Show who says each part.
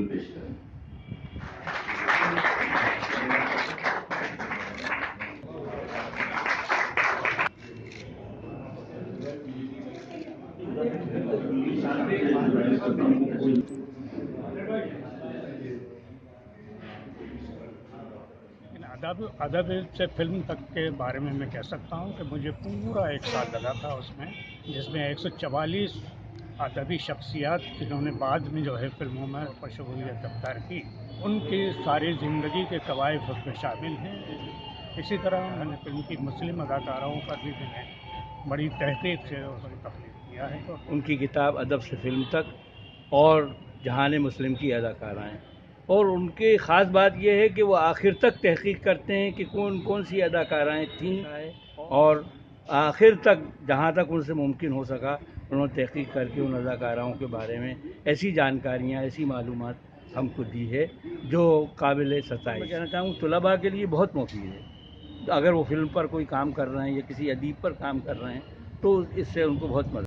Speaker 1: फूल पेश करें।
Speaker 2: अदब से फिल्म तक के बारे में मैं कह सकता हूँ कि मुझे पूरा एक साल लगा था उसमें, जिसमें 144 अदबी शख्सियात जिन्होंने बाद में जो है फिल्मों में मशहूरियत अख्तियार की, उनकी सारी ज़िंदगी के कवायद उसमें शामिल हैं। इसी तरह मैंने फिल्म की मुस्लिम अदाकाराओं पर भी मैंने बड़ी तहकीक से उसकी तख्लीक किया है। तो
Speaker 3: उनकी किताब अदब से फिल्म तक और जहान मुस्लिम की अदाकाराएँ, और उनकी ख़ास बात यह है कि वो आखिर तक तहकीक करते हैं कि कौन कौन सी अदाकाराएँ थीं, और आखिर तक जहाँ तक उनसे मुमकिन हो सका उन्होंने तहकीक करके उन अदाकाराओं के बारे में ऐसी जानकारियाँ, ऐसी मालूमात हमको दी है जो काबिल सताइश। मैं कहना चाहूँ तुलबा के लिए बहुत मुफीद है। अगर वो फिल्म पर कोई काम कर रहे हैं या किसी अदीब पर काम कर रहे हैं तो इससे उनको बहुत मदद